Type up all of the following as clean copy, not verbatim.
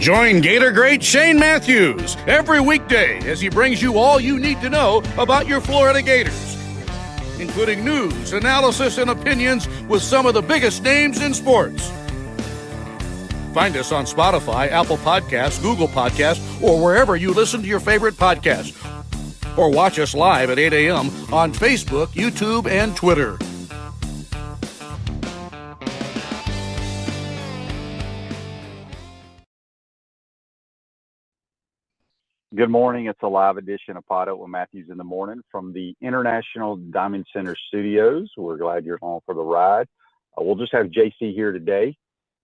Join Gator great Shane Matthews every weekday as he brings you all you need to know about your Florida Gators, including news, analysis, and opinions with some of the biggest names in sports. Find us on Spotify, Apple Podcasts, Google Podcasts, or wherever you listen to your favorite podcasts. Or watch us live at 8 a.m. on Facebook, YouTube, and Twitter. Good morning. It's a live edition of PodUp with Matthews in the Morning from the International Diamond Center Studios. We're glad you're along for the ride. We'll just have JC here today.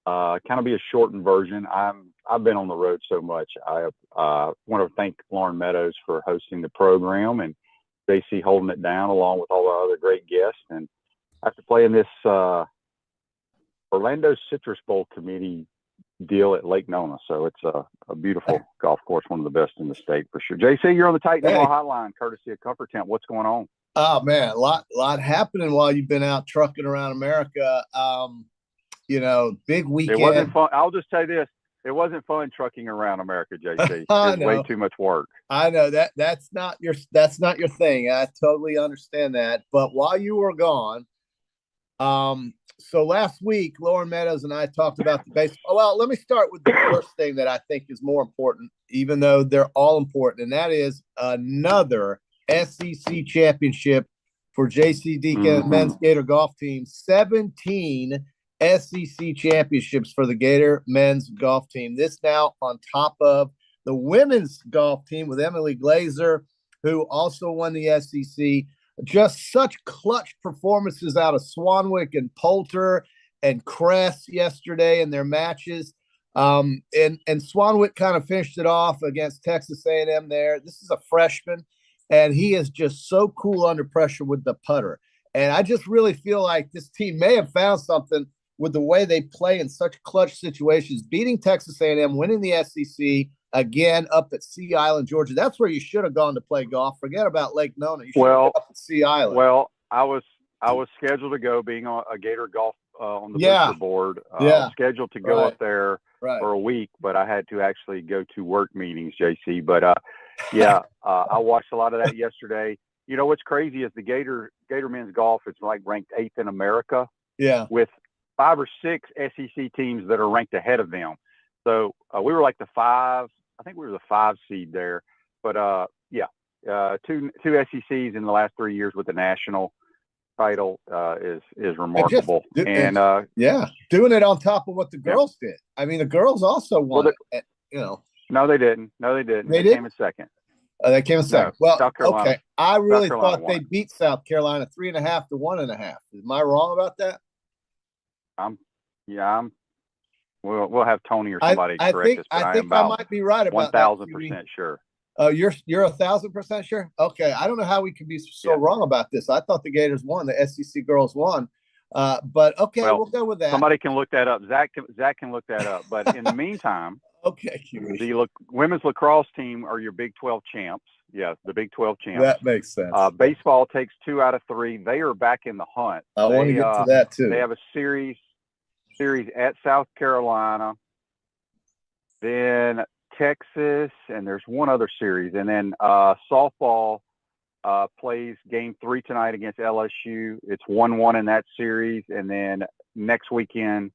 Kind of be a shortened version. I've been on the road so much. I want to thank Lauren Meadows for hosting the program and JC holding it down along with all our other great guests. And after playing this Orlando Citrus Bowl committee deal at Lake Nona. So it's a beautiful golf course, one of the best in the state for sure. JC, you're on the Titan Hotline, courtesy of Comfort Tent. What's going on? Oh man, a lot happening while you've been out trucking around America. Big weekend. It wasn't fun. I'll just tell you this. It wasn't fun trucking around America, JC. It's way too much work. I know that's not your thing. I totally understand that. But while you were gone, so last week, Lauren Meadows and I talked about the baseball. Well, let me start with the first thing that I think is more important, even though they're all important, and that is another SEC championship for JC Deacon men's Gator golf team. 17 SEC championships for the Gator men's golf team. This now on top of the women's golf team with Emily Glazer, who also won the SEC. Just such clutch performances out of Swanwick and Poulter and Kress yesterday in their matches. And Swanwick kind of finished it off against Texas A&M there. This is a freshman, and he is just so cool under pressure with the putter. And I just really feel like this team may have found something with the way they play in such clutch situations, beating Texas A&M, winning the SEC, again up at Sea Island, Georgia. That's where you should have gone to play golf. Forget about Lake Nona. You should have gone up at Sea Island. Well, I was scheduled to go, being a Gator golf on the booster board. I was scheduled to go up there for a week, but I had to actually go to work meetings, JC. But I watched a lot of that yesterday. You know what's crazy is the Gator men's golf is like ranked 8th in America. Yeah, with 5 or 6 SEC teams that are ranked ahead of them. So we were like the 5. I think we were the 5 seed there. But two SECs in the last 3 years with the national title is remarkable. Doing it on top of what the girls did. I mean, the girls also won. No, they didn't. They came in second. They came in second. No, well, okay. I really thought they beat South Carolina 3.5 to 1.5. Am I wrong about that? We'll have Tony or somebody correct us. But I think I might be right about 1,000% sure. You're 1,000% sure? Okay. I don't know how we can be so wrong about this. I thought the Gators won. The SEC girls won. But okay, we'll go with that. Somebody can look that up. Zach can look that up. But in the meantime, the women's lacrosse team are your Big 12 champs. Yeah, the Big 12 champs. That makes sense. Baseball takes 2 out of 3. They are back in the hunt. I want to get to that too. They have a series at South Carolina, then Texas, and there's one other series. And then softball plays game 3 tonight against LSU. It's 1-1 in that series. And then next weekend,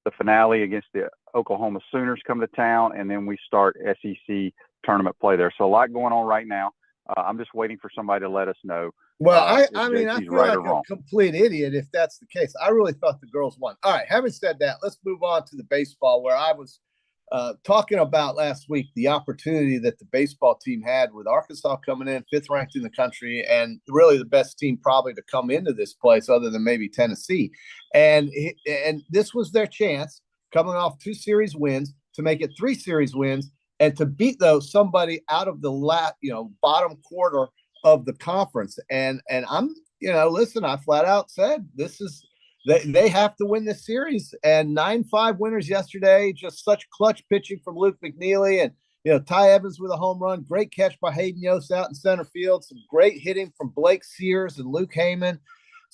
the finale against the Oklahoma Sooners come to town, and then we start SEC tournament play there. So a lot going on right now. I'm just waiting for somebody to let us know. Well, I feel like a complete idiot if that's the case. I really thought the girls won. All right, having said that, let's move on to the baseball, where I was talking about last week the opportunity that the baseball team had with Arkansas coming in 5th ranked in the country, and really the best team probably to come into this place other than maybe Tennessee. And this was their chance, coming off 2 series wins, to make it 3 series wins and to beat somebody out of the bottom quarter of the conference. And I'm, listen, I flat out said they have to win this series. And 9-5 winners yesterday, just such clutch pitching from Luke McNeely, and Ty Evans with a home run, great catch by Hayden Yost out in center field, some great hitting from Blake Sears and Luke Heyman.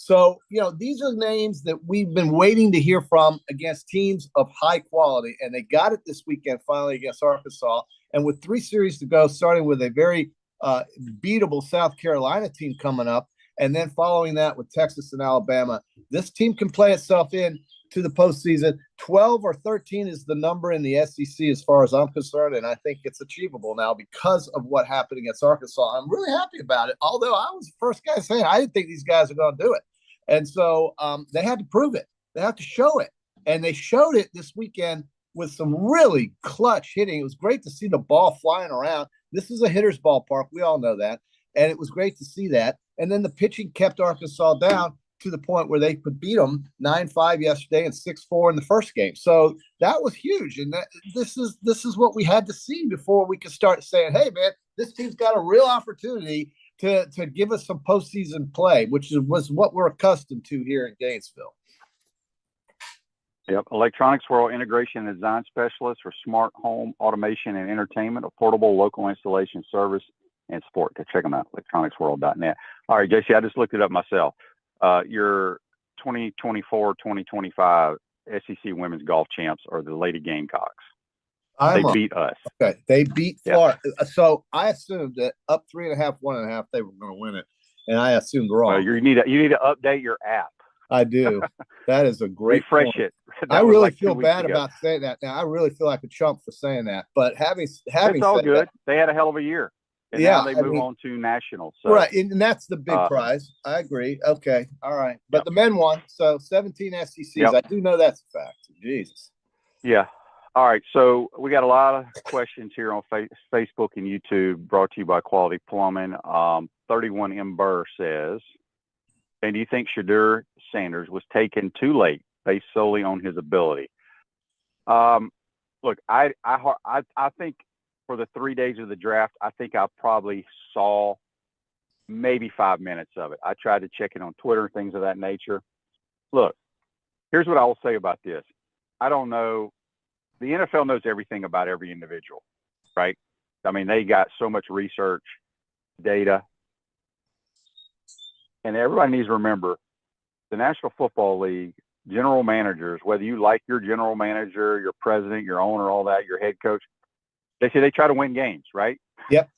So, these are names that we've been waiting to hear from against teams of high quality, and they got it this weekend finally against Arkansas. And with 3 series to go, starting with a very beatable South Carolina team coming up, and then following that with Texas and Alabama, this team can play itself in to the postseason. 12 or 13 is the number in the SEC as far as I'm concerned, and I think it's achievable now because of what happened against Arkansas. I'm really happy about it, although I was the first guy saying I didn't think these guys are going to do it. And so they had to prove it. They have to show it. And they showed it this weekend with some really clutch hitting. It was great to see the ball flying around. This is a hitter's ballpark. We all know that. And it was great to see that. And then the pitching kept Arkansas down to the point where they could beat them 9-5 yesterday and 6-4 in the first game. So that was huge. And this is what we had to see before we could start saying, hey, man, this team's got a real opportunity to give us some postseason play, which was what we're accustomed to here in Gainesville. Yep. Electronics World Integration and Design Specialist for smart home automation and entertainment, a portable local installation service and support. Go check them out, electronicsworld.net. All right, JC, I just looked it up myself. Your 2024-2025 SEC women's golf champs are the Lady Gamecocks. They beat us. Okay, they beat Florida. Yeah. So I assumed that up 3.5, 1.5, they were going to win it, and I assumed wrong. Well, you need to update your app. I do. That is a great refresh point. It. I really feel bad about saying that. Now I really feel like a chump for saying that, but having it's all said good. That, they had a hell of a year. And now they move on to nationals. So, right, and that's the big prize. I agree. Okay, all right. But the men won, so 17 SECs. Yep. I do know that's a fact. Jesus. Yeah. All right. So we got a lot of questions here on Facebook and YouTube brought to you by Quality Plumbing. 31 M. Burr says, and do you think Shedeur Sanders was taken too late based solely on his ability? Look, I think for the 3 days of the draft, I think I probably saw maybe 5 minutes of it. I tried to check it on Twitter and things of that nature. Look, here's what I will say about this. I don't know. The NFL knows everything about every individual, right? I mean, they got so much research, data. And everybody needs to remember the National Football League general managers, whether you like your general manager, your president, your owner, all that, your head coach, they say they try to win games, right? Yep.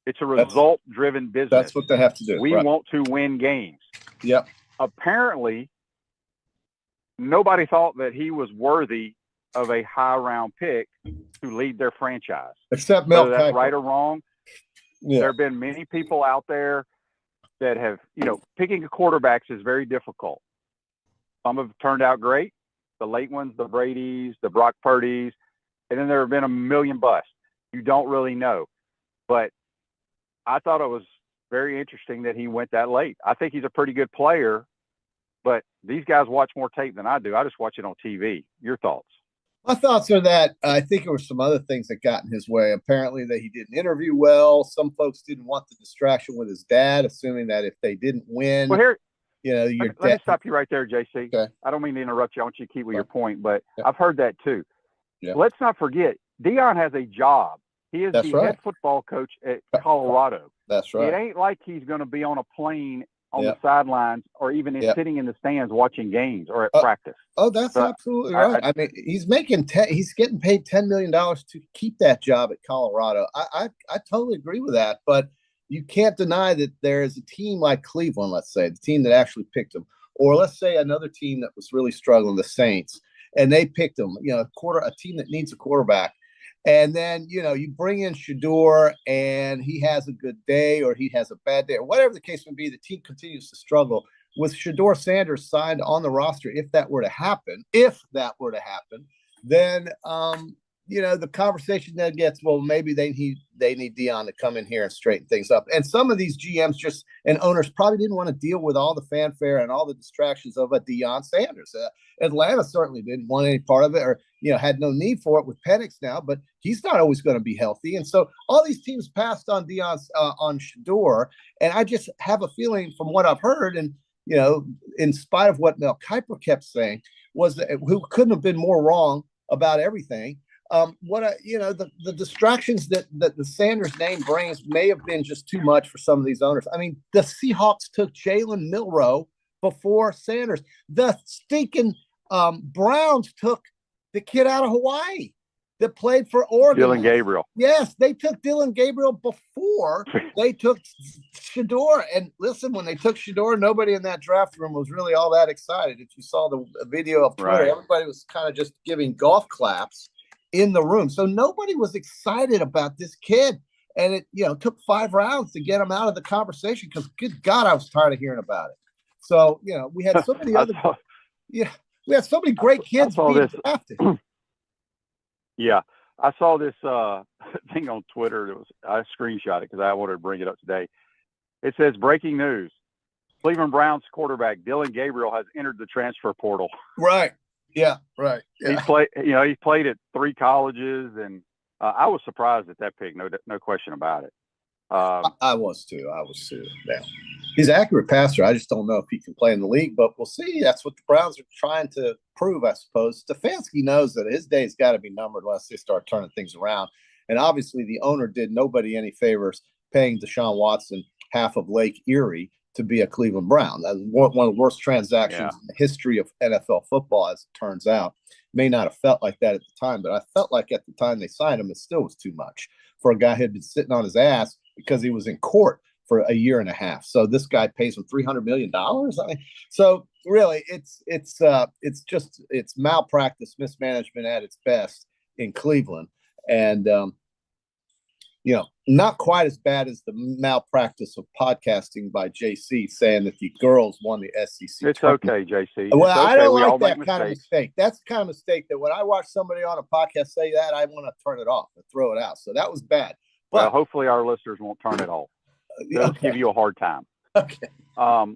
It's a result-driven business. That's what they have to do. We want to win games. Yep. Apparently, nobody thought that he was worthy of a high-round pick to lead their franchise. Except Mel Kiper. Whether that's right or wrong, there have been many people out there that have, picking a quarterbacks is very difficult. Some have turned out great. The late ones, the Bradys, the Brock Purdy's, and then there have been a million busts. You don't really know. But I thought it was very interesting that he went that late. I think he's a pretty good player, but these guys watch more tape than I do. I just watch it on TV. Your thoughts? My thoughts are that I think there were some other things that got in his way. Apparently that he didn't interview well. Some folks didn't want the distraction with his dad, assuming that if they didn't win, well, here, your let me stop you right there, JC. Okay. I don't mean to interrupt you. I want you to keep with your point, but I've heard that too. Yeah. Let's not forget, Deion has a job. He is head football coach at Colorado. That's right. It ain't like he's going to be on a plane on the sidelines or even sitting in the stands watching games or at practice. Oh, that's absolutely right. I mean, he's getting paid $10 million to keep that job at Colorado. I totally agree with that, but you can't deny that there is a team like Cleveland, let's say, the team that actually picked him, or let's say another team that was really struggling, the Saints, and they picked him, a team that needs a quarterback. And then, you bring in Shedeur and he has a good day or he has a bad day or whatever the case may be, the team continues to struggle. With Shedeur Sanders signed on the roster, if that were to happen, then, the conversation then gets, well, maybe they need Deion to come in here and straighten things up. And some of these GMs and owners probably didn't want to deal with all the fanfare and all the distractions of a Deion Sanders. Atlanta certainly didn't want any part of it or, had no need for it with Penix now, but he's not always going to be healthy. And so all these teams passed on Deion's on Shedeur. And I just have a feeling from what I've heard and, in spite of what Mel Kiper kept saying, was that who couldn't have been more wrong about everything. The distractions that the Sanders name brings may have been just too much for some of these owners. I mean, the Seahawks took Jalen Milroe before Sanders. The stinking Browns took the kid out of Hawaii that played for Oregon. Dillon Gabriel. Yes, they took Dillon Gabriel before they took Shedeur. And listen, when they took Shedeur, nobody in that draft room was really all that excited. If you saw the video of Twitter, right, everybody was kind of just giving golf claps in the room. So nobody was excited about this kid. And it, took 5 rounds to get him out of the conversation because, good God, I was tired of hearing about it. So, we had so many other we had so many great kids being drafted. Yeah, I saw this thing on Twitter. I screenshot it because I wanted to bring it up today. It says, breaking news. Cleveland Browns quarterback Dillon Gabriel has entered the transfer portal. Right. Yeah, right. Yeah. He's played at 3 colleges, and I was surprised at that pick. No question about it. I was too. Yeah. He's an accurate passer. I just don't know if he can play in the league, but we'll see. That's what the Browns are trying to prove, I suppose. Stefanski knows that his day's got to be numbered unless they start turning things around. And obviously the owner did nobody any favors paying Deshaun Watson half of Lake Erie to be a Cleveland Brown. That's one of the worst transactions in the history of NFL football, as it turns out. May not have felt like that at the time, but I felt like at the time they signed him, it still was too much for a guy who had been sitting on his ass because he was in court for a year and a half. So this guy pays him $300 million. I mean, so really it's malpractice, mismanagement at its best in Cleveland. And, not quite as bad as the malpractice of podcasting by JC saying that the girls won the SEC. It's okay, JC. Well, okay. I don't like that kind of mistake. That's the kind of mistake that when I watch somebody on a podcast say that, I want to turn it off and throw it out. So that was bad. But well, hopefully our listeners won't turn it off. They'll give you a hard time. Okay. All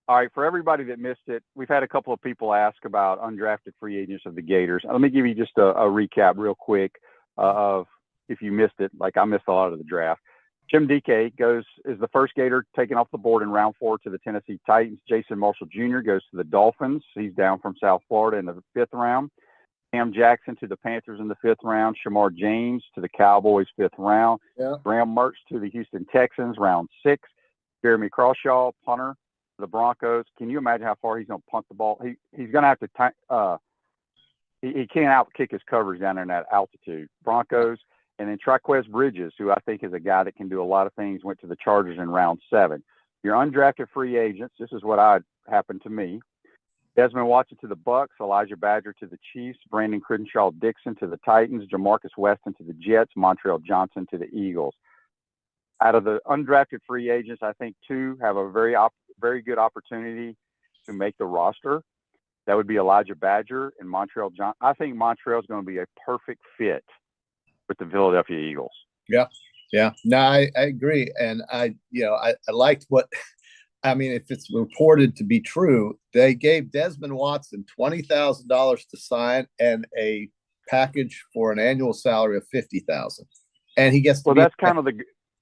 right. For everybody that missed it, we've had a couple of people ask about undrafted free agents of the Gators. Let me give you just a recap real quick of if you missed it, like I missed a lot of the draft. Jim DK is the first Gator taken off the board in round 4 to the Tennessee Titans. Jason Marshall Jr. goes to the Dolphins. He's down from South Florida in the 5th round. Cam Jackson to the Panthers in the 5th round. Shamar James to the Cowboys, 5th round. Yeah. Graham Mertz to the Houston Texans, round 6. Jeremy Crawshaw, punter to the Broncos. Can you imagine how far he's going to punt the ball? He's going to have to he can't outkick his coverage down there in that altitude. Broncos. And then Triquez Bridges, who I think is a guy that can do a lot of things, went to the Chargers in round 7. Your undrafted free agents, this is what happened to me. Desmond Watson to the Bucks, Elijah Badger to the Chiefs, Brandon Crenshaw Dixon to the Titans, Jamarcus Weston to the Jets, Montreal Johnson to the Eagles. Out of the undrafted free agents, I think 2 have a very good opportunity to make the roster. That would be Elijah Badger and Montreal Johnson. I think Montreal is going to be a perfect fit with the Philadelphia Eagles. Yeah. No, I agree. And I liked if it's reported to be true, they gave Desmond Watson $20,000 to sign and a package for an annual salary of $50,000. And he gets to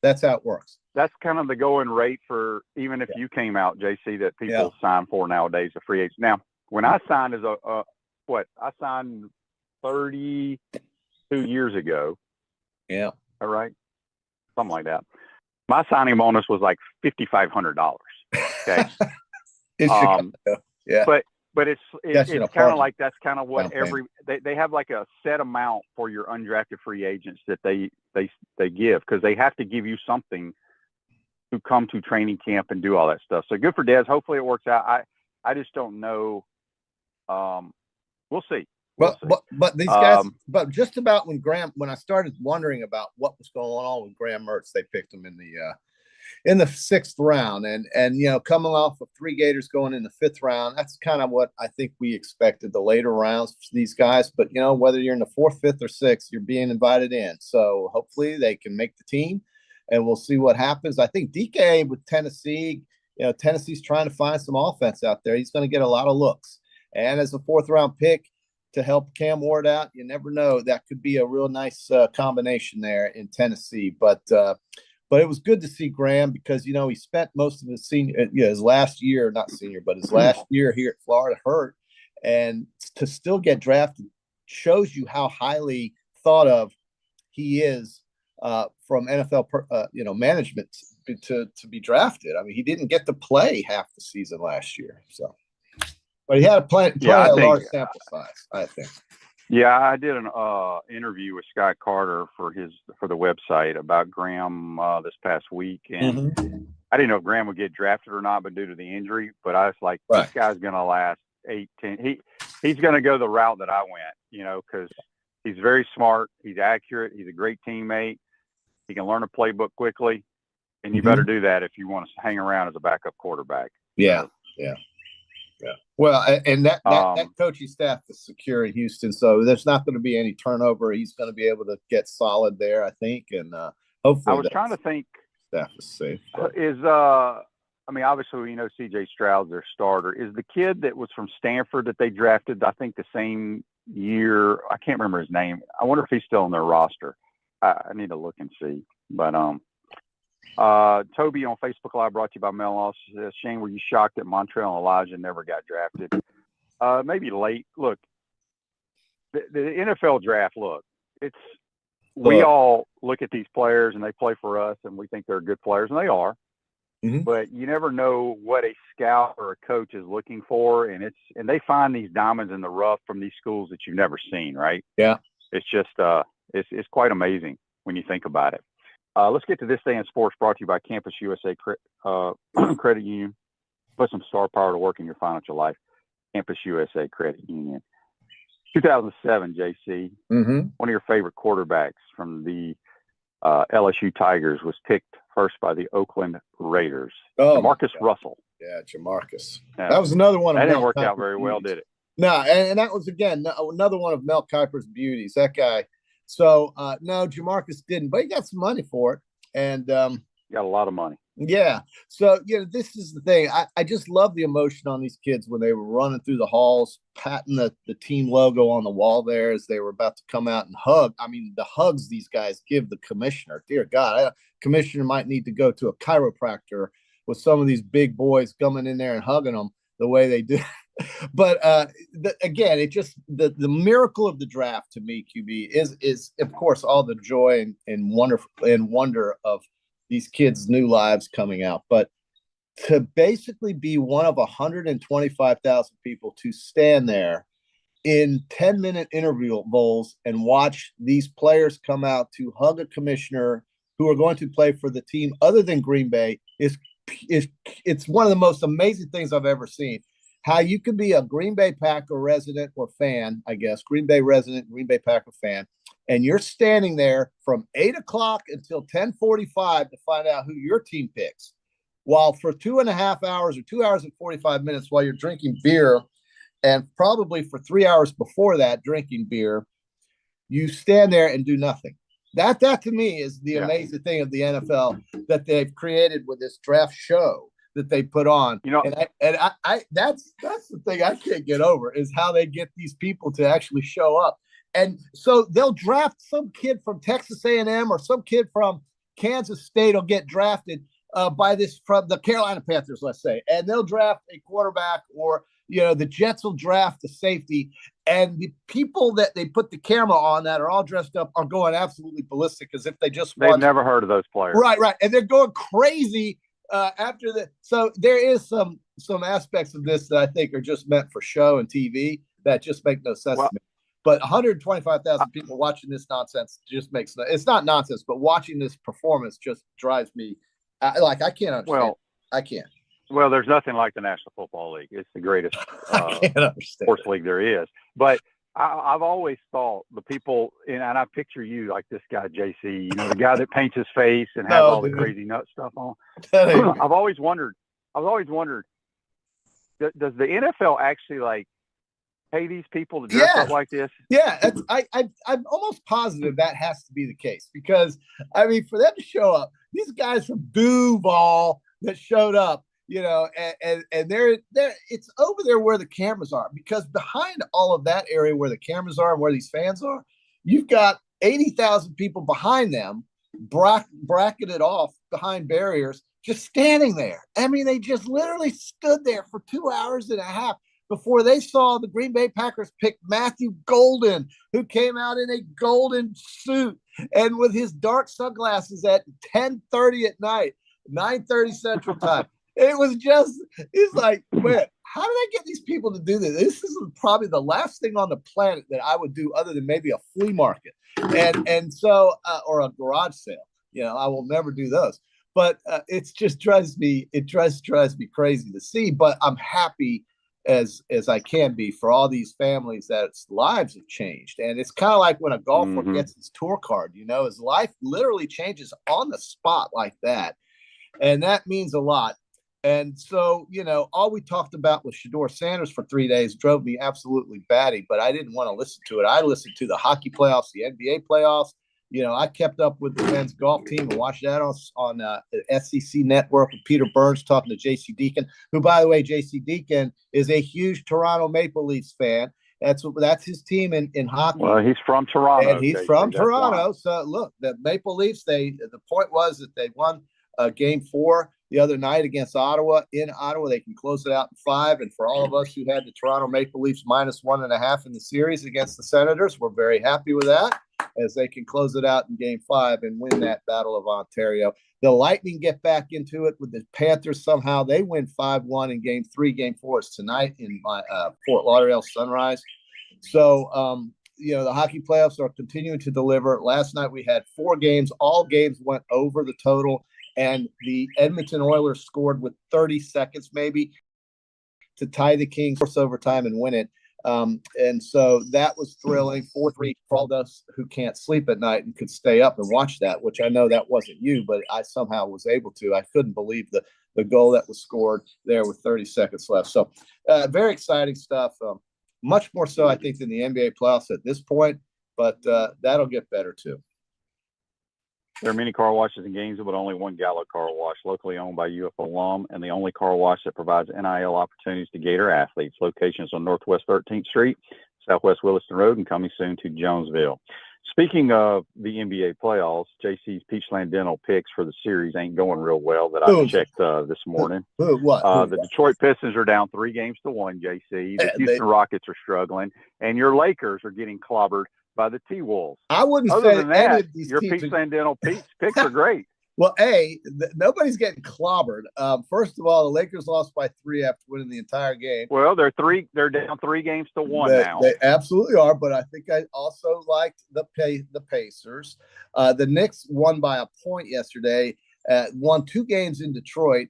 that's how it works. That's kind of the going rate for even if you came out, JC, that people sign for nowadays, a free agent. Now, when I signed as I signed 32 years ago. Yeah. All right. Something like that. My signing bonus was like $5,500. Okay. Yeah. But it's kind of like that's kind of what they have like a set amount for your undrafted free agents that they give because they have to give you something to come to training camp and do all that stuff. So good for Des. Hopefully it works out. I just don't know. We'll see. But these guys, but just about when I started wondering about what was going on with Graham Mertz, they picked him in the 6th round, and coming off of 3 Gators going in the 5th round, that's kind of what I think we expected the later rounds for these guys. But whether you're in the 4th, 5th, or 6th, you're being invited in. So hopefully they can make the team, and we'll see what happens. I think DK with Tennessee, Tennessee's trying to find some offense out there. He's going to get a lot of looks, and as a 4th round pick to help Cam Ward out, you never know. That could be a real nice combination there in Tennessee. But it was good to see Graham because, he spent most of his last year here at Florida hurt. And to still get drafted shows you how highly thought of he is from NFL, management to be drafted. I mean, he didn't get to play half the season last year, so. But he had a large sample size, I think. Yeah, I did an interview with Scott Carter for the website about Graham this past week, and I didn't know if Graham would get drafted or not, but due to the injury. But I was like, this guy's going to last 8, 10. He's going to go the route that I went, because he's very smart, he's accurate, he's a great teammate, he can learn a playbook quickly, and you better do that if you want to hang around as a backup quarterback. Yeah. Well, and that coaching staff is secure in Houston, so there's not going to be any turnover. He's going to be able to get solid there, I think, and hopefully. I was trying to think. Staff is safe. Obviously, we know C.J. Stroud's their starter. Is the kid that was from Stanford that they drafted, I think, the same year? I can't remember his name. I wonder if he's still on their roster. I need to look and see, but Toby on Facebook Live, brought to you by Mel Loss, says, Shane, were you shocked that Montreal and Elijah never got drafted? Maybe late. Look, the NFL draft, we all look at these players and they play for us and we think they're good players, and they are. But you never know what a scout or a coach is looking for, and they find these diamonds in the rough from these schools that you've never seen, right? Yeah. It's just it's quite amazing when you think about it. Let's get to this day in sports, brought to you by Campus USA Credit Union. Put some star power to work in your financial life. Campus USA Credit Union. 2007, JC, one of your favorite quarterbacks from the LSU Tigers was picked first by the Oakland Raiders. Jamarcus Russell. Yeah, Jamarcus. Yeah. That was another one. That didn't work out very well, did it? No, and that was, again, another one of Mel Kiper's beauties. That guy. So, no, Jamarcus didn't, but he got some money for it. And got a lot of money. Yeah. So, this is the thing. I just love the emotion on these kids when they were running through the halls, patting the team logo on the wall there as they were about to come out and hug. I mean, the hugs these guys give the commissioner. Dear God, commissioner might need to go to a chiropractor with some of these big boys coming in there and hugging them the way they do. But again, it just the miracle of the draft to me, QB, is of course all the joy and wonder of these kids' new lives coming out. But to basically be one of 125,000 people to stand there in 10-minute intervals and watch these players come out to hug a commissioner who are going to play for the team other than Green Bay it's one of the most amazing things I've ever seen. How you can be a Green Bay Packer resident or fan, I guess, Green Bay resident, Green Bay Packer fan, and you're standing there from 8 o'clock until 10:45 to find out who your team picks. While for 2.5 hours or 2 hours and 45 minutes while you're drinking beer, and probably for 3 hours before that drinking beer, you stand there and do nothing. That to me is the amazing thing of the NFL that they've created with this draft show that they put on. And I that's the thing I can't get over is how they get these people to actually show up. And so they'll draft some kid from Texas A&M or some kid from Kansas State will get drafted from the Carolina Panthers, let's say, and they'll draft a quarterback, or the Jets will draft a safety, and the people that they put the camera on that are all dressed up are going absolutely ballistic as if they've never heard of those players. Right, and they're going crazy after that. So there is some aspects of this that I think are just meant for show and TV that just make no sense to me. But 125,000 people watching this nonsense just makes it's not nonsense, but watching this performance just drives me. I can't understand. I can't. Well, there's nothing like the National Football League. It's the greatest sports league there is. But I've always thought the people, and I picture you like this guy, JC, the guy that paints his face and has all the crazy nut stuff on. I've always wondered, does the NFL actually pay these people to dress up like this? Yeah, I'm almost positive that has to be the case, because for them to show up, these guys from Duval that showed up, and they're it's over there where the cameras are, because behind all of that area where the cameras are and where these fans are, you've got 80,000 people behind them, bracketed off behind barriers, just standing there. They just literally stood there for 2.5 hours before they saw the Green Bay Packers pick Matthew Golden, who came out in a golden suit and with his dark sunglasses at 10:30 at night, 9:30 Central Time. It was just, it's like, man, how did I get these people to do this? This is probably the last thing on the planet that I would do other than maybe a flea market. And so, or a garage sale. I will never do those. But it just drives me crazy to see. But I'm happy as I can be for all these families that's lives have changed. And it's kind of like when a golfer gets his tour card, his life literally changes on the spot like that. And that means a lot. And so, all we talked about was Shedeur Sanders for 3 days, drove me absolutely batty, but I didn't want to listen to it. I listened to the hockey playoffs, the NBA playoffs. I kept up with the men's golf team and watched that on the SEC network with Peter Burns talking to J.C. Deacon, who, by the way, J.C. Deacon is a huge Toronto Maple Leafs fan. That's his team in hockey. Well, he's from Toronto. And he's from Toronto. So, look, the Maple Leafs, the point was that they won Game 4 the other night against Ottawa. In Ottawa, they can close it out in 5. And for all of us who had the Toronto Maple Leafs -1.5 in the series against the Senators, we're very happy with that, as they can close it out in Game 5 and win that Battle of Ontario. The Lightning get back into it with the Panthers. Somehow they win 5-1 in Game 3. Game 4 is tonight in Fort Lauderdale Sunrise. So, the hockey playoffs are continuing to deliver. Last night we had 4 games. All games went over the total. And the Edmonton Oilers scored with 30 seconds maybe to tie the Kings, force overtime, and win it. And so that was thrilling. 4-3 for all those who can't sleep at night and could stay up and watch that, which I know that wasn't you, but I somehow was able to. I couldn't believe the goal that was scored there with 30 seconds left. So very exciting stuff. Much more so, I think, than the NBA playoffs at this point, but that'll get better too. There are many car washes in Gainesville, but only one Gallo Car Wash, locally owned by UF alum, and the only car wash that provides NIL opportunities to Gator athletes. Locations on Northwest 13th Street, Southwest Williston Road, and coming soon to Jonesville. Speaking of the NBA playoffs, JC's Peachland Dental picks for the series ain't going real well that I checked this morning. The Detroit Pistons are down 3-1, JC. The Houston Rockets are struggling, and your Lakers are getting clobbered by the T-Wolves. I wouldn't Other say than that, any of these your teams Peachland Dental picks are great. Well, nobody's getting clobbered. First of all, the Lakers lost by 3 after winning the entire game. Well, they're down 3-1 now. They absolutely are, but I think I also liked the Pacers. The Knicks won by a point yesterday. Won 2 games in Detroit.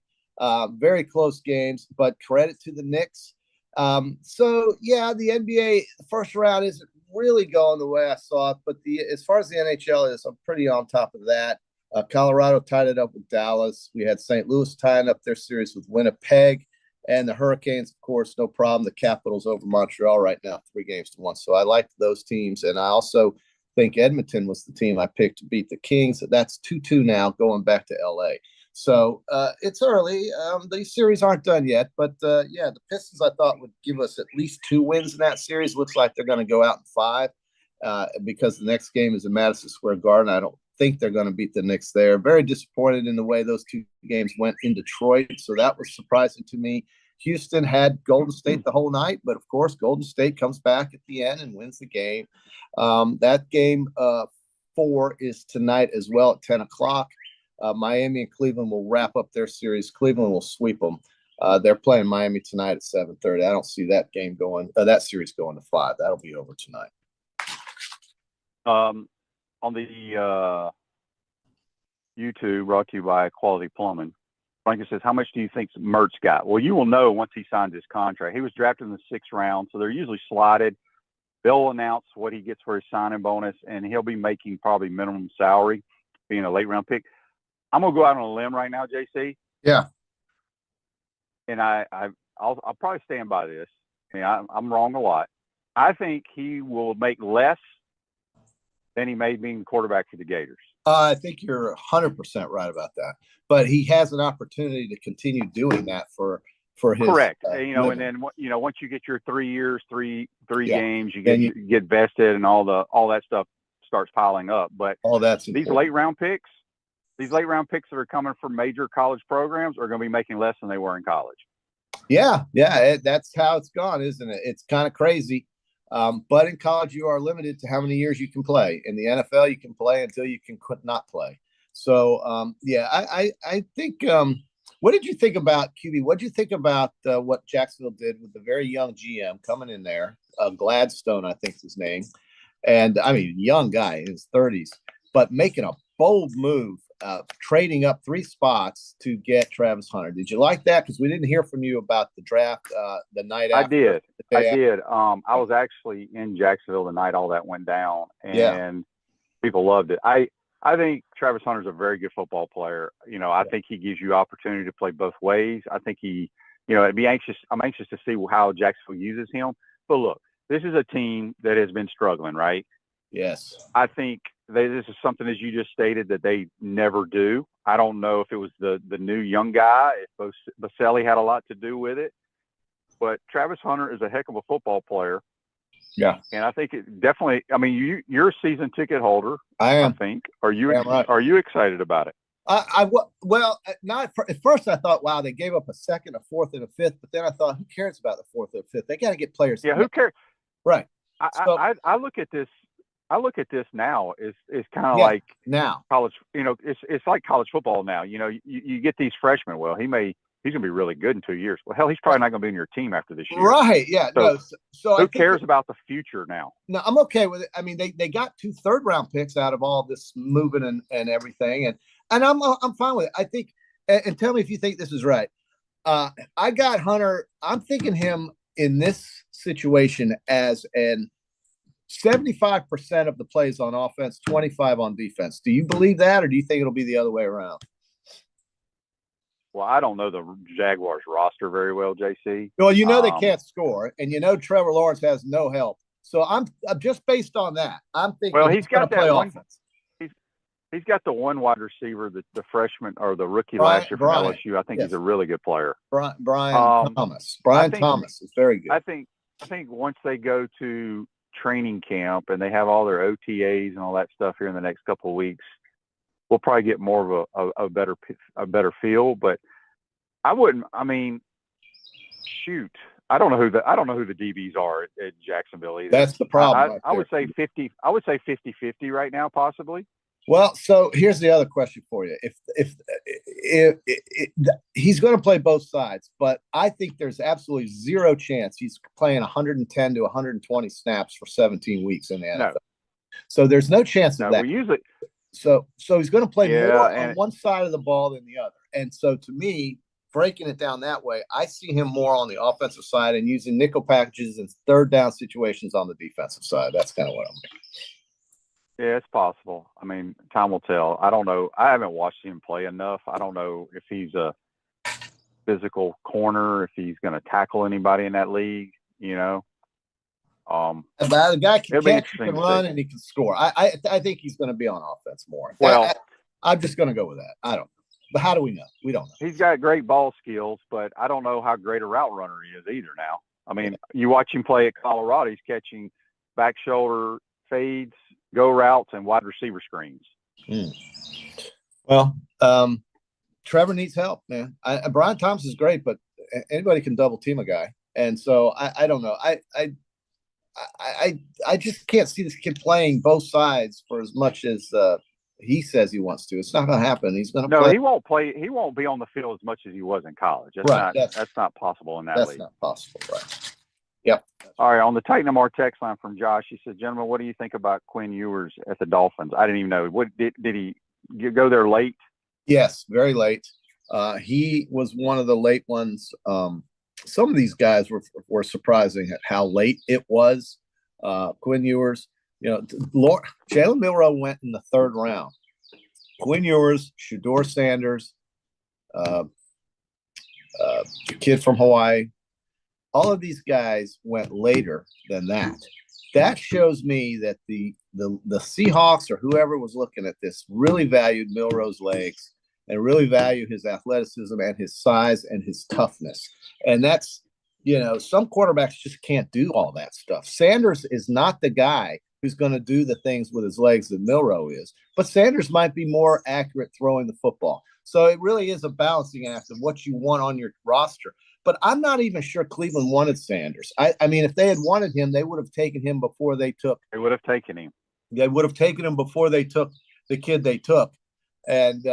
Very close games, but credit to the Knicks. So yeah, the NBA first round isn't really going the way I saw it, but as far as the NHL is, I'm pretty on top of that. Colorado tied it up with Dallas. We had St. Louis tying up their series with Winnipeg, and the Hurricanes, of course, no problem. The Capitals over Montreal right now, 3-1. So I liked those teams, and I also think Edmonton was the team I picked to beat the Kings. That's 2-2 now, going back to LA. So it's early. These series aren't done yet, but yeah, the Pistons I thought would give us at least 2 wins in that series. Looks like they're going to go out in 5 because the next game is in Madison Square Garden. I don't think they're going to beat the Knicks there. Very disappointed in the way those 2 games went in Detroit, so that was surprising to me. Houston had Golden State the whole night, but of course Golden State comes back at the end and wins the game. That game 4 is tonight as well at 10 o'clock. Miami and Cleveland will wrap up their series. Cleveland will sweep them. They're playing Miami tonight at 7:30. I don't see that game that series going to 5. That'll be over tonight. On the YouTube, brought to you by Quality Plumbing, Frankie says, how much do you think Mertz got? Well, you will know once he signs his contract. He was drafted in the 6th round, so they're usually slotted. They'll announce what he gets for his signing bonus, and he'll be making probably minimum salary, being a late-round pick. I'm going to go out on a limb right now, JC. Yeah. And I'll probably stand by this. I mean, I'm wrong a lot. I think he will make less than he made being the quarterback for the Gators. I think you're 100% right about that. But he has an opportunity to continue doing that for his. Correct. And then once you get your 3 years, three games, you get vested, and all that stuff starts piling up. But these late round picks that are coming from major college programs are going to be making less than they were in college. Yeah, that's how it's gone, isn't it? It's kind of crazy. But in college, you are limited to how many years you can play. In the NFL, you can play until you can not play. So, I think what did you think about QB? What did you think about what Jacksonville did with the very young GM coming in there? Gladstone, I think is his name. And I mean, young guy in his 30s, but making a bold move, trading up 3 spots to get Travis Hunter. Did you like that? Because we didn't hear from you about the draft the night after. I did. I was actually in Jacksonville the night all that went down, and people loved it. I think Travis Hunter's a very good football player. I think he gives you opportunity to play both ways. I think I'm anxious to see how Jacksonville uses him. But look, this is a team that has been struggling, right? Yes. I think this is something, as you just stated, that they never do. I don't know if it was the new young guy, if Boselli had a lot to do with it. But Travis Hunter is a heck of a football player. Yeah. And I think it definitely, you're a season ticket holder. I am. I think. Are you excited about it? Not at first I thought, wow, they gave up a second, a fourth, and a fifth. But then I thought, who cares about the fourth or fifth? They got to get players. Yeah, who cares? Right. I look at this. I look at this now is kind of like now college. It's like college football now. You get these freshmen. Well, he's going to be really good in 2 years. Well, hell, he's probably not going to be in your team after this year. Right. Yeah. So who cares about the future now? No, I'm okay with it. I mean, they got 2 third-round picks out of all this moving and everything, and I'm fine with it. I think, and tell me if you think this is right. I got Hunter. I'm thinking him in this situation as an 75% of the plays on offense, 25 on defense. Do you believe that, or do you think it'll be the other way around? Well, I don't know the Jaguars roster very well, JC. Well, they can't score, and Trevor Lawrence has no help. So I'm just based on that. I'm thinking. Well, he's got that one. Offense. He's got the one wide receiver, the freshman or the rookie last year from LSU. I think he's a really good player. Brian Thomas. Thomas is very good. I think once they go to training camp and they have all their OTAs and all that stuff here in the next couple of weeks, we'll probably get more of a better feel. But I wouldn't. Shoot, I don't know who the DBs are at Jacksonville either. That's the problem. I would say 50. I would say 50-50 right now, possibly. Well, so here's the other question for you. If he's going to play both sides, but I think there's absolutely zero chance he's playing 110 to 120 snaps for 17 weeks in the NFL. No. So there's no chance of that. So he's going to play more on one side of the ball than the other. And so to me, breaking it down that way, I see him more on the offensive side and using nickel packages and third down situations on the defensive side. That's kind of what I'm thinking. Yeah, it's possible. Time will tell. I don't know. I haven't watched him play enough. I don't know if he's a physical corner, if he's going to tackle anybody in that league, But the guy can catch, he can run, and he can score. I think he's going to be on offense more. Well, I'm just going to go with that. I don't know. But how do we know? We don't know. He's got great ball skills, but I don't know how great a route runner he is either now. You watch him play at Colorado, he's catching back shoulder fades, go routes, and wide receiver screens. Well, Trevor needs help, man. Brian Thomas is great, but anybody can double team a guy. And so I don't know. I just can't see this kid playing both sides for as much as he says he wants to. It's not going to happen. He's going to play. He won't play. He won't be on the field as much as he was in college. That's not possible in that league. That's not possible, right? Yep. All right. On the Titan MR text line from Josh, he says, "Gentlemen, what do you think about Quinn Ewers at the Dolphins?" I didn't even know. What did he go there late? Yes, very late. He was one of the late ones. Some of these guys were surprising at how late it was. Quinn Ewers, Jalen Milroe went in the 3rd round. Quinn Ewers, Shedeur Sanders, the kid from Hawaii. All of these guys went later than that. That shows me that the Seahawks or whoever was looking at this really valued Milroe's legs and really value his athleticism and his size and his toughness. And that's, some quarterbacks just can't do all that stuff. Sanders is not the guy who's going to do the things with his legs that Milroe is, but Sanders might be more accurate throwing the football. So it really is a balancing act of what you want on your roster. But I'm not even sure Cleveland wanted Sanders. I mean, if they had wanted him, they would have taken him before they took. They would have taken him. They would have taken him before they took the kid they took. And,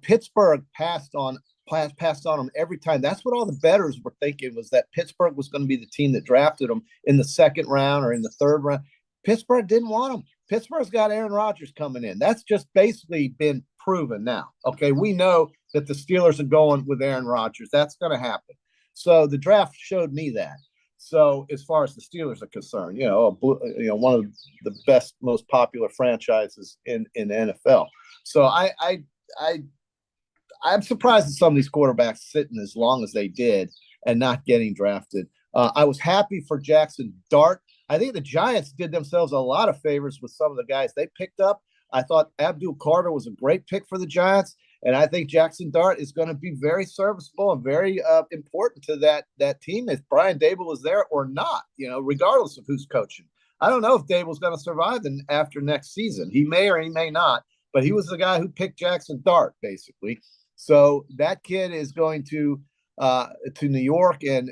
Pittsburgh passed on him every time. That's what all the bettors were thinking, was that Pittsburgh was going to be the team that drafted him in the second round or in the third round. Pittsburgh didn't want him. Pittsburgh's got Aaron Rodgers coming in. That's just basically been proven now. Okay, we know that the Steelers are going with Aaron Rodgers. That's going to happen. So the draft showed me that. So as far as the Steelers are concerned, one of the best, most popular franchises in the NFL. So I'm surprised that some of these quarterbacks sitting as long as they did and not getting drafted. I was happy for Jackson Dart. I think the Giants did themselves a lot of favors with some of the guys they picked up. I thought Abdul Carter was a great pick for the Giants, and I think Jackson Dart is going to be very serviceable and very important to that team if Brian Dable is there or not, regardless of who's coaching. I don't know if Dable's going to survive after next season. He may or he may not, but he was the guy who picked Jackson Dart, basically. So that kid is going to New York, and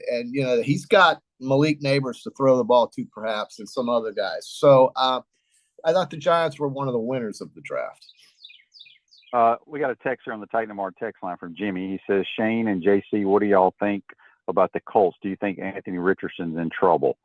he's got Malik Neighbors to throw the ball to, perhaps, and some other guys. So I thought the Giants were one of the winners of the draft. We got a text here on the Titan Mart text line from Jimmy. He says, Shane and JC, what do y'all think about the Colts? Do you think Anthony Richardson's in trouble?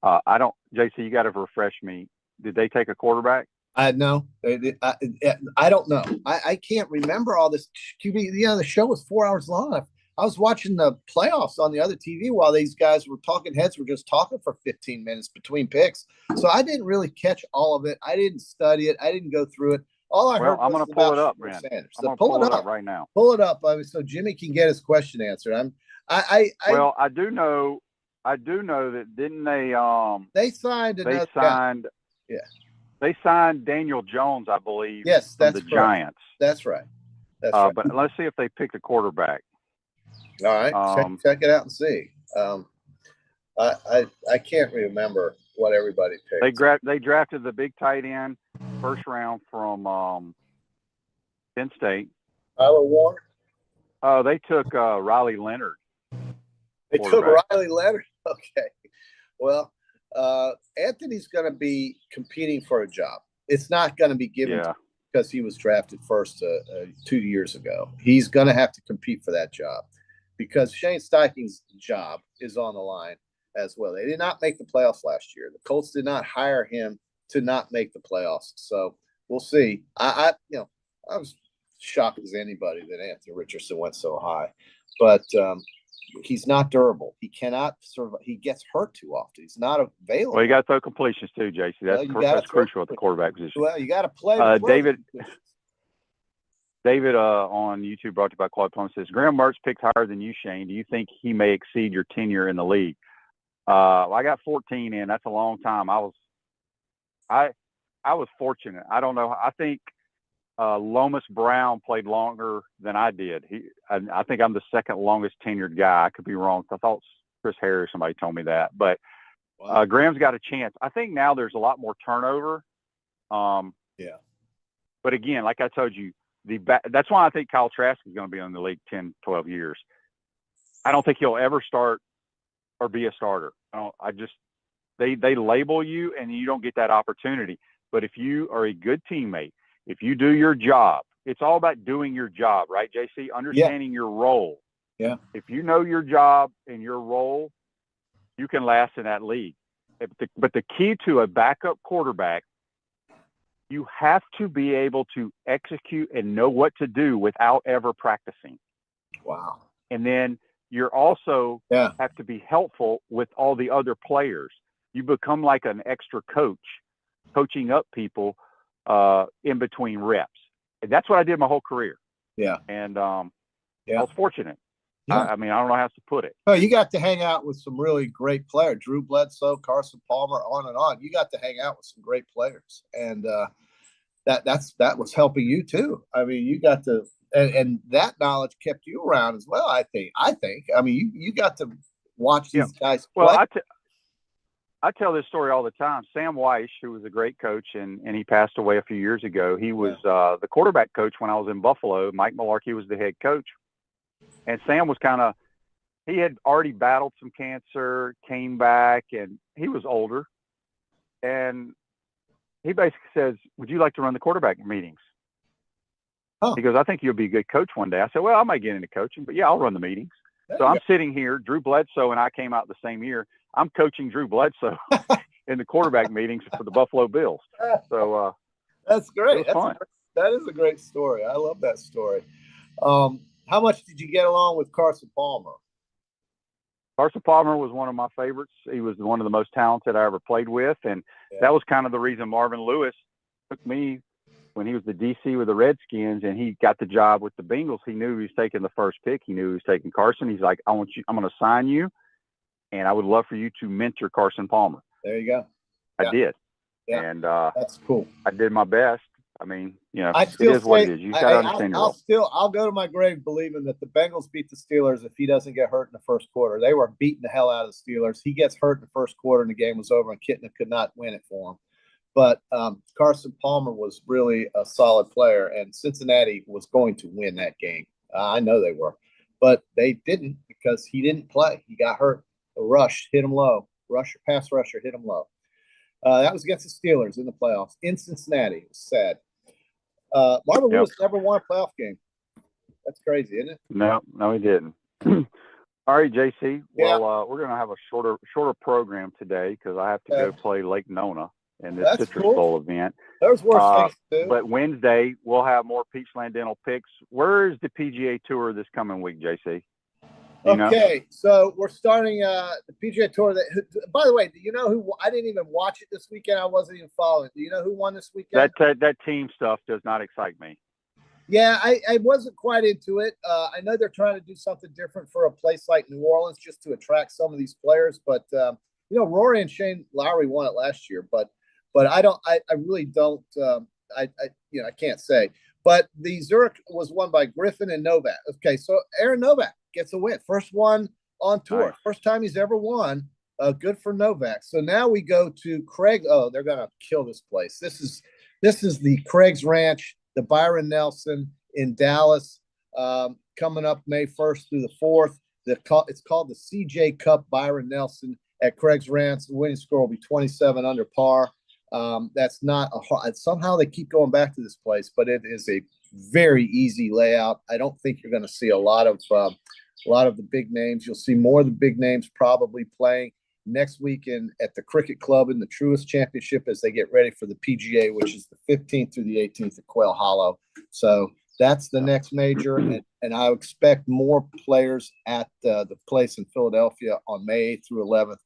JC, you got to refresh me. Did they take a quarterback? No, I don't know. I can't remember all this QB. The show was 4 hours long. I was watching the playoffs on the other TV while these guys were talking heads were just talking for 15 minutes between picks. So I didn't really catch all of it. I didn't study it. I didn't go through it. All I heard. I'm going to pull it up, man. So pull it up right now. Pull it up, so Jimmy can get his question answered. I do know that didn't they? They signed. Yeah. They signed Daniel Jones, I believe. Yes, that's the Giants. That's right. That's right. But let's see if they picked a quarterback. All right, check it out and see. I can't remember what everybody picked. They drafted the big tight end first round from Penn State. Tyler Warner. They took Riley Leonard. They took Riley Leonard. Okay. Well, Anthony's going to be competing for a job. It's not going to be given to him because he was drafted first 2 years ago. He's going to have to compete for that job because Shane Steichen's job is on the line as well. They did not make the playoffs last year. The Colts did not hire him to not make the playoffs. So we'll see. I was shocked as anybody that Anthony Richardson went so high, but he's not durable. He cannot survive. He gets hurt too often. He's not available. Well, you got to throw completions too, JC. That's crucial at the quarterback position. Well, you got to play. David on YouTube, brought to you by Claude Plum, says, Graham Mertz picked higher than you, Shane. Do you think he may exceed your tenure in the league? I got 14 in. That's a long time. I was fortunate. I don't know. I think Lomas Brown played longer than I did. I think I'm the second longest tenured guy. I could be wrong. I thought Chris Harris, somebody told me that. But Graham's got a chance. I think now there's a lot more turnover. But again, like I told you, that's why I think Kyle Trask is going to be in the league 10, 12 years. I don't think he'll ever start or be a starter. They label you and you don't get that opportunity. But if you are a good teammate, if you do your job, it's all about doing your job, right, JC? Understanding your role. Yeah. If you know your job and your role, you can last in that league. But the key to a backup quarterback, you have to be able to execute and know what to do without ever practicing. Wow. And then you're also have to be helpful with all the other players. You become like an extra coach, coaching up people in between reps. And that's what I did my whole career. Yeah. And I was fortunate. Yeah. I mean, I don't know how else to put it. Oh, you got to hang out with some really great players. Drew Bledsoe, Carson Palmer, on and on. You got to hang out with some great players. And that was helping you too. I mean, you got to and that knowledge kept you around as well, I think. I mean, you got to watch these guys play. Well, I tell this story all the time. Sam Weiss, who was a great coach, and he passed away a few years ago. He was the quarterback coach when I was in Buffalo. Mike Mularkey was the head coach. And Sam was kind of he had already battled some cancer, came back, and he was older. And he basically says, "Would you like to run the quarterback meetings?" Huh. He goes, "I think you'll be a good coach one day." I said, "Well, I might get into coaching, but yeah, I'll run the meetings." So I'm sitting here. Drew Bledsoe and I came out the same year. I'm coaching Drew Bledsoe in the quarterback meetings for the Buffalo Bills. So that's great. It was fun. That is a great story. I love that story. How much did you get along with Carson Palmer? Carson Palmer was one of my favorites. He was one of the most talented I ever played with. And that was kind of the reason Marvin Lewis took me when he was the DC with the Redskins and he got the job with the Bengals. He knew he was taking the first pick. He knew he was taking Carson. He's like, I'm going to sign you, and I would love for you to mentor Carson Palmer. There you go. I did. Yeah. And that's cool. I did my best. I mean, it is what it is. You got to understand your role. I'll go to my grave believing that the Bengals beat the Steelers if he doesn't get hurt in the first quarter. They were beating the hell out of the Steelers. He gets hurt in the first quarter and the game was over, and Kitna could not win it for him. But Carson Palmer was really a solid player, and Cincinnati was going to win that game. I know they were. But they didn't because he didn't play. He got hurt. A rush hit him low. Pass rusher hit him low. That was against the Steelers in the playoffs in Cincinnati. It was sad. Marvin Lewis never won a playoff game. That's crazy, isn't it? No, he didn't. All right, JC. Well, we're going to have a shorter program today because I have to go play Lake Nona in this Citrus Bowl event. There's worse things to do. But Wednesday, we'll have more Peachland Dental picks. Where is the PGA Tour this coming week, JC? So we're starting the PGA Tour. By the way, do you know who? I didn't even watch it this weekend. I wasn't even following. Do you know who won this weekend? That team stuff does not excite me. Yeah, I wasn't quite into it. I know they're trying to do something different for a place like New Orleans just to attract some of these players. But Rory and Shane Lowry won it last year. But I don't. I really don't. I can't say. But the Zurich was won by Griffin and Novak. Okay, so Aaron Novak gets a win. First one on tour. Nice. First time he's ever won. Good for Novak. So now we go to Craig. Oh, they're going to kill this place. This is the Craig's Ranch, the Byron Nelson in Dallas, coming up May 1st through the 4th. It's called the CJ Cup Byron Nelson at Craig's Ranch. The winning score will be 27 under par. That's not a hard. Somehow they keep going back to this place, but it is a very easy layout. I don't think you're going to see a lot of the big names. You'll see more of the big names probably playing next weekend at the Cricket Club in the Truist Championship as they get ready for the PGA, which is the 15th through the 18th at Quail Hollow. So that's the next major, and I expect more players at the place in Philadelphia on May 8th through 11th.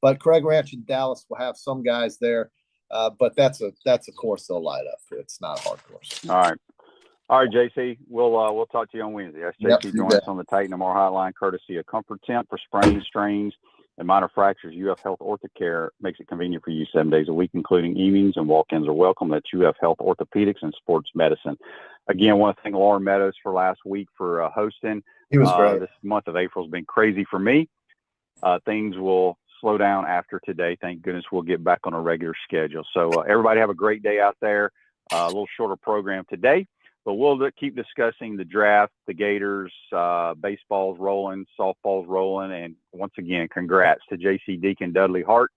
But Craig Ranch in Dallas will have some guys there. But that's a course they'll light up. It's not a hard course. All right, JC. We'll talk to you on Wednesday. That's JC joining us on the Titan & More Hotline, courtesy of Comfort Temp for sprains, strains, and minor fractures. UF Health Orthocare makes it convenient for you 7 days a week, including evenings, and walk-ins are welcome. That's UF Health Orthopedics and Sports Medicine. Again, I want to thank Lauren Meadows for last week for hosting. He was great. This month of April has been crazy for me. Things will slow down after today. Thank goodness we'll get back on a regular schedule. So everybody have a great day out there. A little shorter program today, but we'll keep discussing the draft, the Gators, baseball's rolling, softball's rolling. And once again, congrats to JC Deacon, Dudley Hart,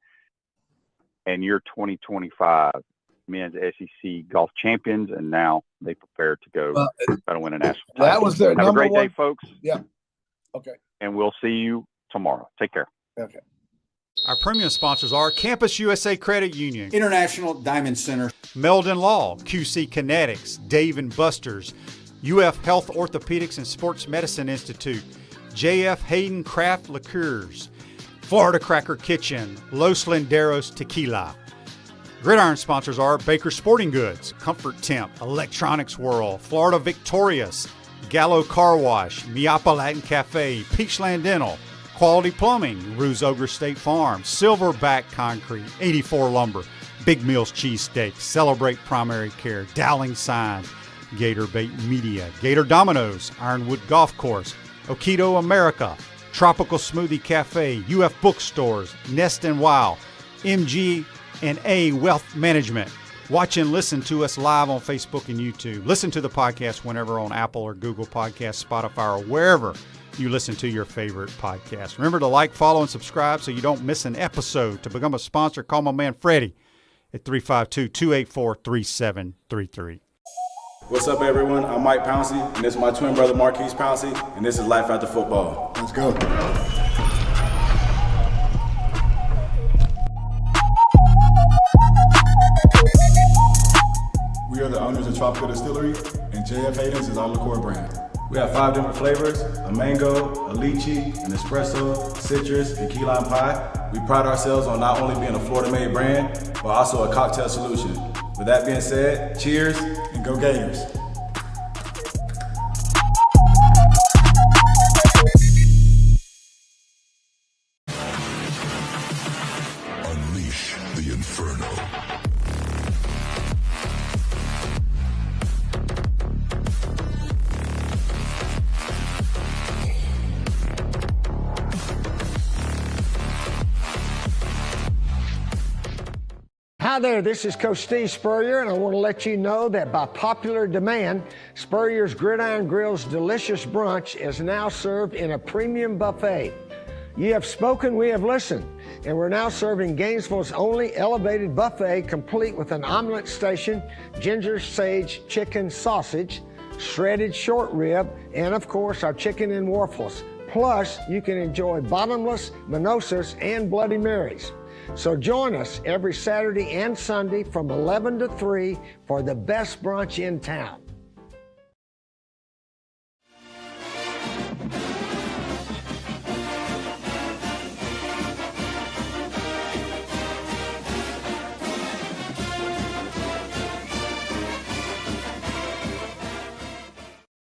and your 2025 men's SEC golf champions. And now they prepare to go try to win a national title. That was their Have a great day, folks. Yeah. Okay. And we'll see you tomorrow. Take care. Okay. Our premium sponsors are Campus USA Credit Union, International Diamond Center, Meldon Law, QC Kinetics, Dave & Buster's, UF Health Orthopedics and Sports Medicine Institute, JF Hayden Craft Liqueurs, Florida Cracker Kitchen, Los Linderos Tequila. Gridiron sponsors are Baker Sporting Goods, Comfort Temp, Electronics World, Florida Victorious, Gallo Car Wash, Miapa Latin Cafe, Peachland Dental, Quality Plumbing, Ruse Ogre State Farm, Silverback Concrete, 84 Lumber, Big Mills Cheesesteak, Celebrate Primary Care, Dowling Signs, Gator Bait Media, Gator Dominoes, Ironwood Golf Course, Okido America, Tropical Smoothie Cafe, UF Bookstores, Nest and Wow, MG&A Wealth Management. Watch and listen to us live on Facebook and YouTube. Listen to the podcast whenever on Apple or Google Podcasts, Spotify, or wherever you listen to your favorite podcast. Remember to like, follow, and subscribe so you don't miss an episode. To become a sponsor, call my man Freddie at 352-284-3733. What's up, everyone? I'm Mike Pouncey, and this is my twin brother Marquise Pouncey, and this is Life After Football. Let's go. We are the owners of Tropical Distillery, and JF Hayden's is our liqueur brand. We have 5 different flavors: a mango, a lychee, an espresso, citrus, and key lime pie. We pride ourselves on not only being a Florida-made brand, but also a cocktail solution. With that being said, cheers, and go Gators. Unleash the inferno. Hi there, this is Coach Steve Spurrier, and I want to let you know that by popular demand, Spurrier's Gridiron Grill's delicious brunch is now served in a premium buffet. You have spoken, we have listened, and we're now serving Gainesville's only elevated buffet, complete with an omelet station, ginger sage chicken sausage, shredded short rib, and of course our chicken and waffles. Plus, you can enjoy bottomless, mimosas, and Bloody Marys. So join us every Saturday and Sunday from 11 to 3 for the best brunch in town.